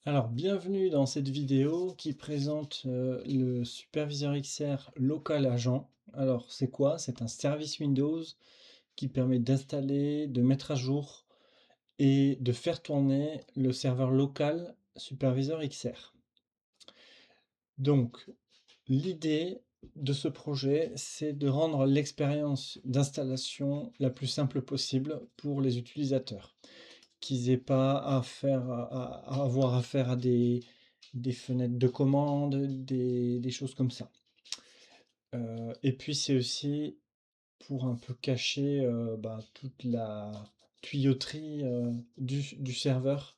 Alors, bienvenue dans cette vidéo qui présente le superviseur XR local agent. Alors, c'est quoi? C'est un service Windows qui permet d'installer, de mettre à jour et de faire tourner le serveur local superviseur XR. Donc, l'idée de ce projet, c'est de rendre l'expérience d'installation la plus simple possible pour les utilisateurs, qu'ils aient pas à avoir affaire à des fenêtres de commande, des choses comme ça. Et puis c'est aussi pour un peu cacher toute la tuyauterie du serveur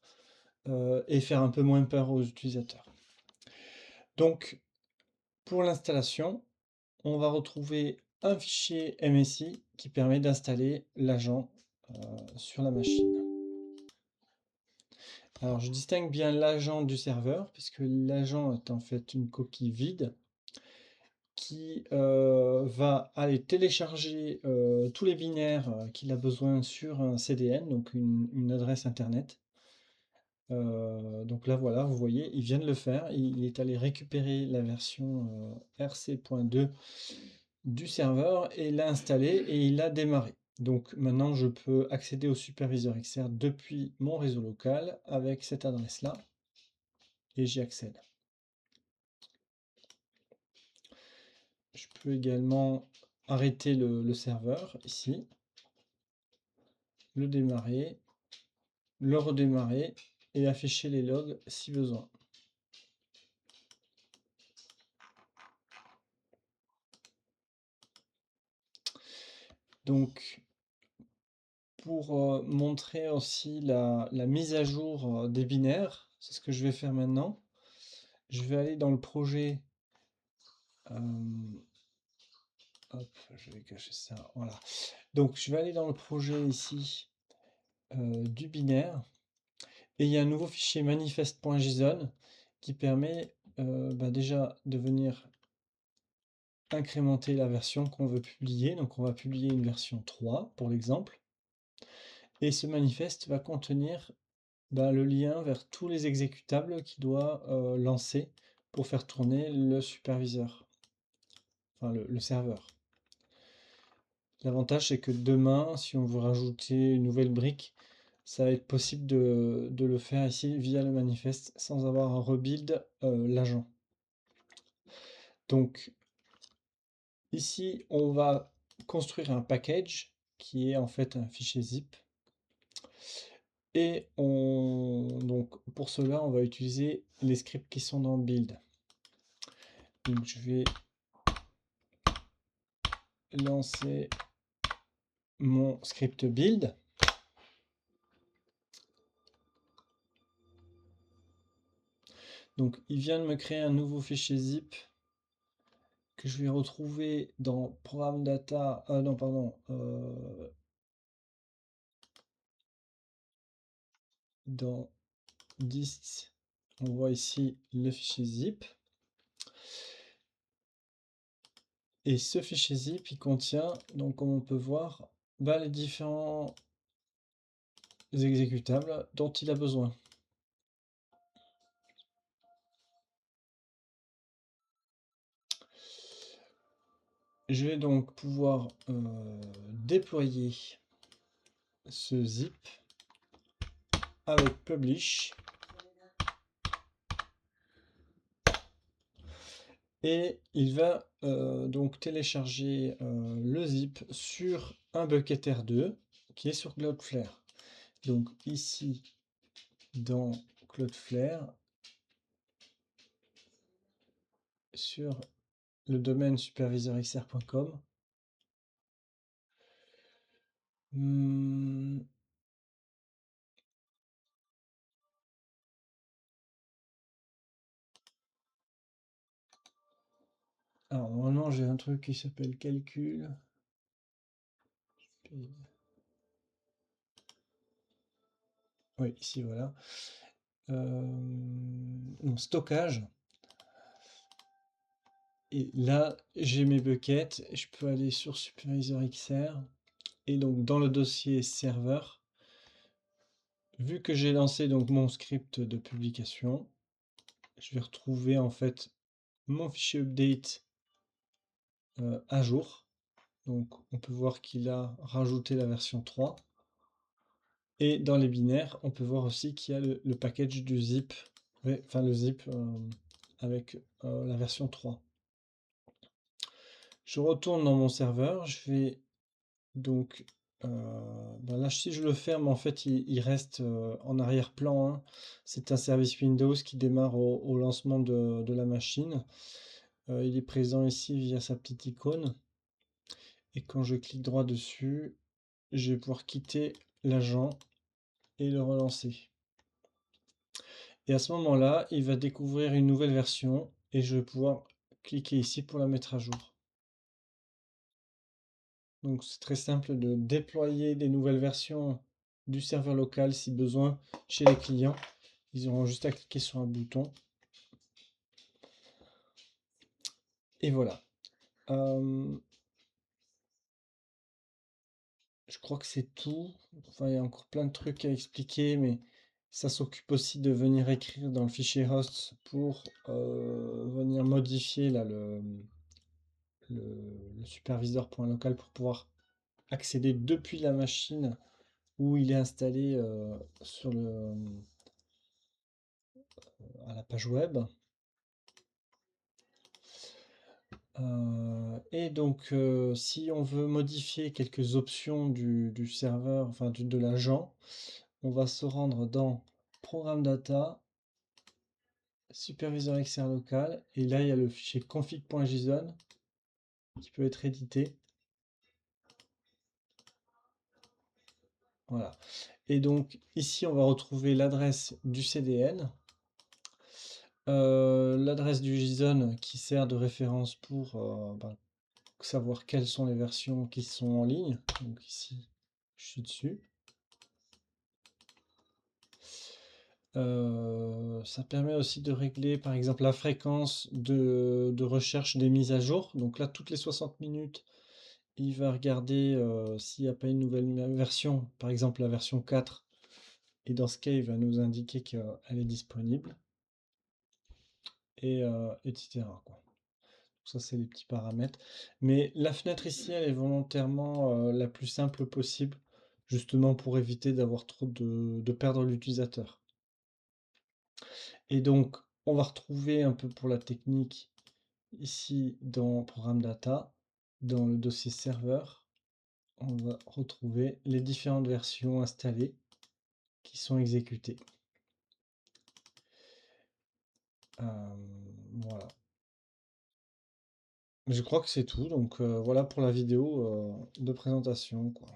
et faire un peu moins peur aux utilisateurs. Donc pour l'installation, on va retrouver un fichier MSI qui permet d'installer l'agent sur la machine. Alors je distingue bien l'agent du serveur, puisque l'agent est en fait une coquille vide qui va aller télécharger tous les binaires qu'il a besoin sur un CDN, donc une adresse internet. Donc là voilà, vous voyez, il vient de le faire, il est allé récupérer la version rc.2 du serveur et l'a installé et il a démarré. Donc maintenant je peux accéder au superviseur XR depuis mon réseau local avec cette adresse-là et j'y accède. Je peux également arrêter le serveur ici, le démarrer, le redémarrer et afficher les logs si besoin. Donc pour montrer aussi la mise à jour des binaires, c'est ce que je vais faire maintenant. Je vais aller dans le projet. Hop, je vais cacher ça. Voilà. Donc je vais aller dans le projet ici du binaire. Et il y a un nouveau fichier manifest.json qui permet déjà de venir incrémenter la version qu'on veut publier. Donc on va publier une version 3 pour l'exemple. Et ce manifeste va contenir le lien vers tous les exécutables qu'il doit lancer pour faire tourner le superviseur, enfin le serveur. L'avantage c'est que demain, si on veut rajouter une nouvelle brique, ça va être possible de le faire ici via le manifeste sans avoir à rebuild l'agent. Donc ici, on va construire un package qui est en fait un fichier zip. Et donc pour cela, on va utiliser les scripts qui sont dans build. Donc je vais lancer mon script build. Donc il vient de me créer un nouveau fichier zip que je vais retrouver dans programme data, dans dist, on voit ici le fichier zip. Et ce fichier zip, il contient, donc comme on peut voir, les différents exécutables dont il a besoin. Je vais donc pouvoir déployer ce zip avec publish et il va donc télécharger le zip sur un bucket R2 qui est sur Cloudflare. Donc ici dans Cloudflare, sur le domaine superviseurxr.com, alors normalement j'ai un truc qui s'appelle calcul. Oui, ici voilà. Stockage. Et là, j'ai mes buckets. Je peux aller sur Supervisor XR. Et donc dans le dossier serveur, vu que j'ai lancé donc mon script de publication, je vais retrouver en fait mon fichier update à jour. Donc on peut voir qu'il a rajouté la version 3. Et dans les binaires, on peut voir aussi qu'il y a le package du zip, enfin le zip avec la version 3. Je retourne dans mon serveur, je vais donc, là si je le ferme, en fait il reste en arrière-plan, hein. C'est un service Windows qui démarre au lancement de la machine. Il est présent ici via sa petite icône. Et quand je clique droit dessus, je vais pouvoir quitter l'agent et le relancer. Et à ce moment-là, il va découvrir une nouvelle version et je vais pouvoir cliquer ici pour la mettre à jour. Donc c'est très simple de déployer des nouvelles versions du serveur local si besoin chez les clients. Ils auront juste à cliquer sur un bouton. Et voilà. Je crois que c'est tout. Enfin, il y a encore plein de trucs à expliquer, mais ça s'occupe aussi de venir écrire dans le fichier host pour venir modifier là, le superviseur.local pour pouvoir accéder depuis la machine où il est installé à la page web. Et donc, si on veut modifier quelques options du serveur, enfin de l'agent, on va se rendre dans Programme Data, Superviseur XR local, et là il y a le fichier config.json qui peut être édité. Voilà. Et donc ici on va retrouver l'adresse du CDN, l'adresse du JSON qui sert de référence pour savoir quelles sont les versions qui sont en ligne. Donc ici, je suis dessus. Ça permet aussi de régler par exemple la fréquence de recherche des mises à jour. Donc là, toutes les 60 minutes, il va regarder s'il n'y a pas une nouvelle version, par exemple la version 4. Et dans ce cas, il va nous indiquer qu'elle est disponible, et etc., quoi. Ça, c'est les petits paramètres. Mais la fenêtre ici, elle est volontairement la plus simple possible, justement pour éviter d'avoir trop de perdre l'utilisateur. Et donc, on va retrouver un peu pour la technique ici dans Programme Data, dans le dossier serveur, on va retrouver les différentes versions installées qui sont exécutées. Voilà. Je crois que c'est tout, donc voilà pour la vidéo de présentation, quoi.